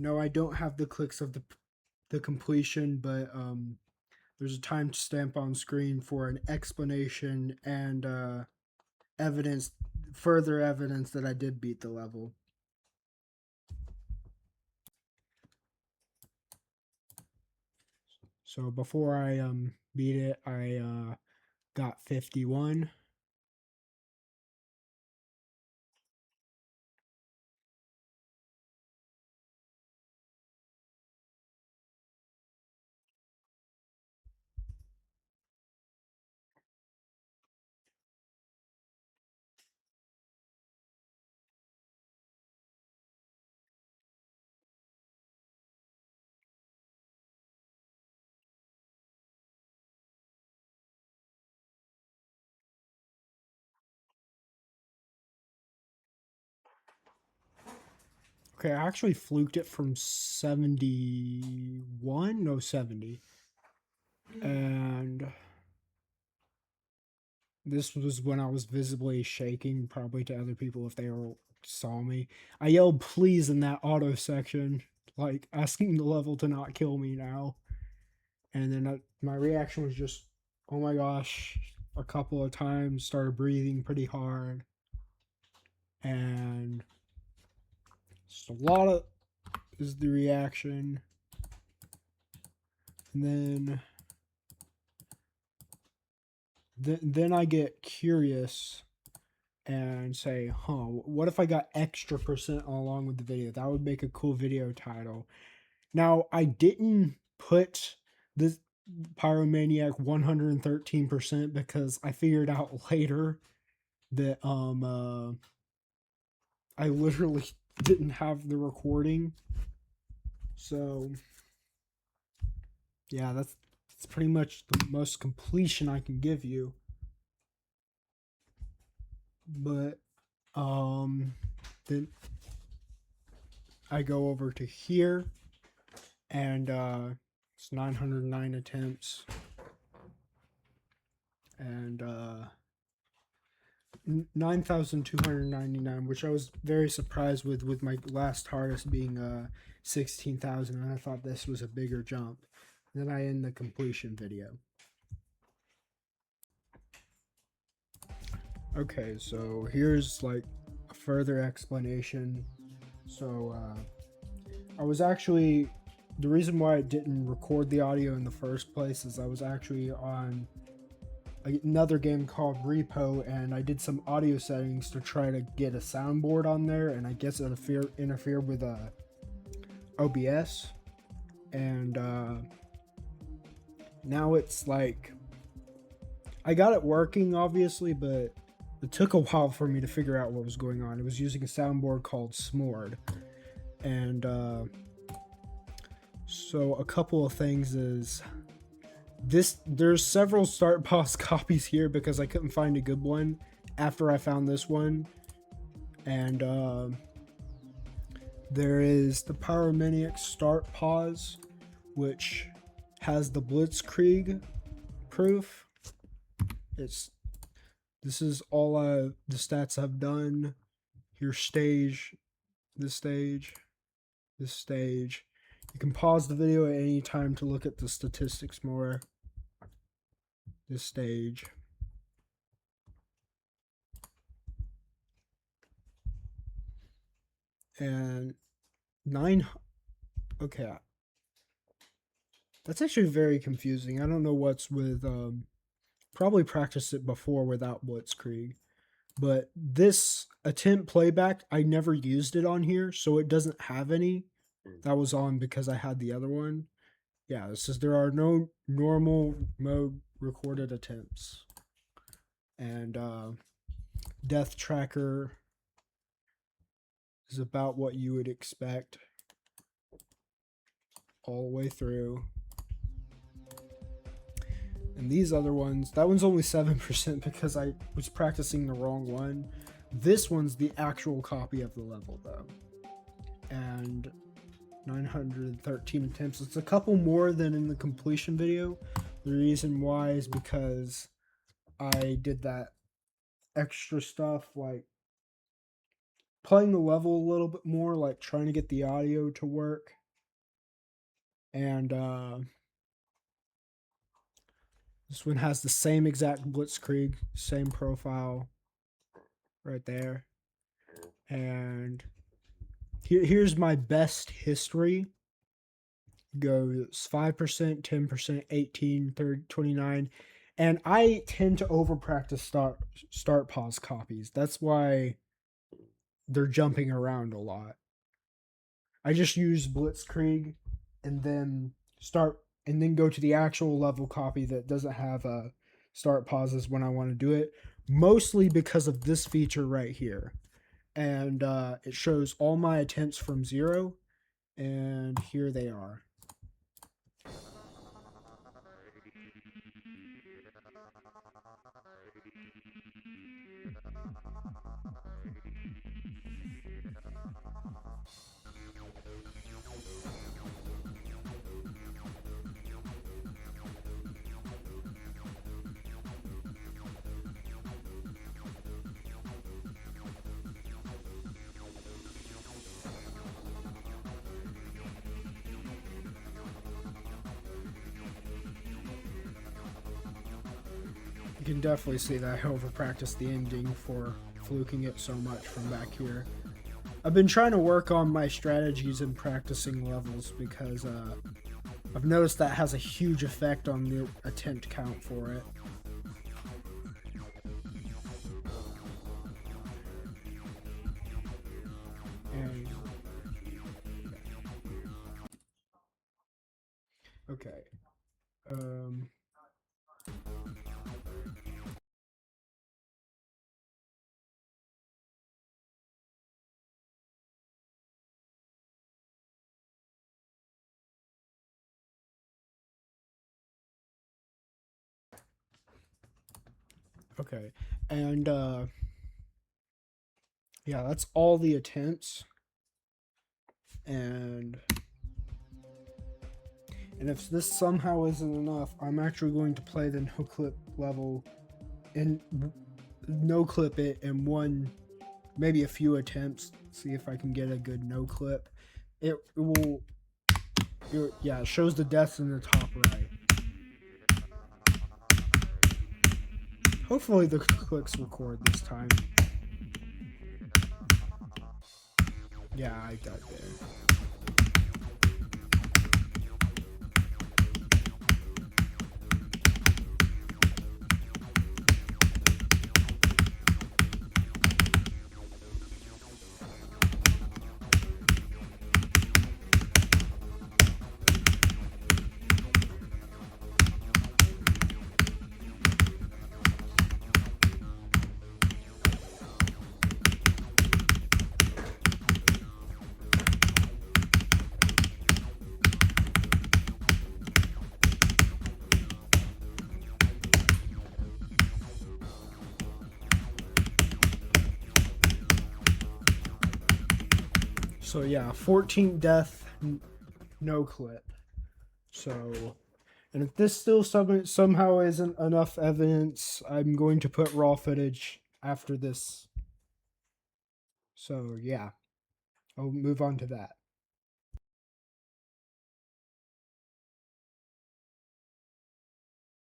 No, I don't have the clicks of the completion, but there's a timestamp on screen for an explanation and evidence, further evidence that I did beat the level. So before I beat it, I got 51. Okay, I actually fluked it from 71, no 70. And this was when I was visibly shaking, probably to other people if they all saw me. I yelled please in that auto section, like asking the level to not kill me now. And then my reaction was just, oh my gosh, a couple of times, started breathing pretty hard. And just a lot of is the reaction. And then I get curious and say, what if I got extra percent along with the video? That would make a cool video title. Now, I didn't put this pyromaniac 113% because I figured out later that I literally didn't have the recording. So yeah, that's pretty much the most completion I can give you. But then I go over to here and it's 909 attempts and 9,299, which I was very surprised with my last hardest being 16,000, and I thought this was a bigger jump. Then I end the completion video. Okay, so here's like a further explanation. So I was actually, the reason why I didn't record the audio in the first place is I was actually on another game called Repo, and I did some audio settings to try to get a soundboard on there, and I guess it interfered with OBS, and now it's like I got it working obviously, but it took a while for me to figure out what was going on. It was using a soundboard called S'mored, and so a couple of things is there's several start pause copies here because I couldn't find a good one after I found this one, and there is the pyromaniac start pause, which has the blitzkrieg proof. This is all the stats I've done. Here's stage, this stage, this stage. You can pause the video at any time to look at the statistics more. This stage. And okay. That's actually very confusing. I don't know what's with, probably practiced it before without blitzkrieg. But this attempt playback, I never used it on here, so it doesn't have any. That was on because I had the other one. Yeah, it says there are no normal mode recorded attempts. And death tracker is about what you would expect all the way through. And these other ones, that one's only 7% because I was practicing the wrong one. This one's the actual copy of the level though. And 913 attempts. It's a couple more than in the completion video. The reason why is because I did that extra stuff, like playing the level a little bit more, like trying to get the audio to work. And this one has the same exact blitzkrieg, same profile right there. And here's my best history. Goes 5%, 10%, 18, 30, 29. And I tend to over practice start pause copies. That's why they're jumping around a lot. I just use blitzkrieg and then go to the actual level copy that doesn't have start pauses when I want to do it, mostly because of this feature right here. And it shows all my attempts from 0, and here they are. You can definitely see that I over-practiced the ending for fluking it so much from back here. I've been trying to work on my strategies and practicing levels because I've noticed that has a huge effect on the attempt count for it. And okay. Okay. And yeah, that's all the attempts. And if this somehow isn't enough, I'm actually going to play the no clip level and no clip it in one, maybe a few attempts. See if I can get a good no clip. It will. Yeah, it shows the deaths in the top right. Hopefully the clicks record this time. Yeah, I got there. So yeah, 14 death, no clip. So, and if this still somehow isn't enough evidence, I'm going to put raw footage after this. So yeah, I'll move on to that.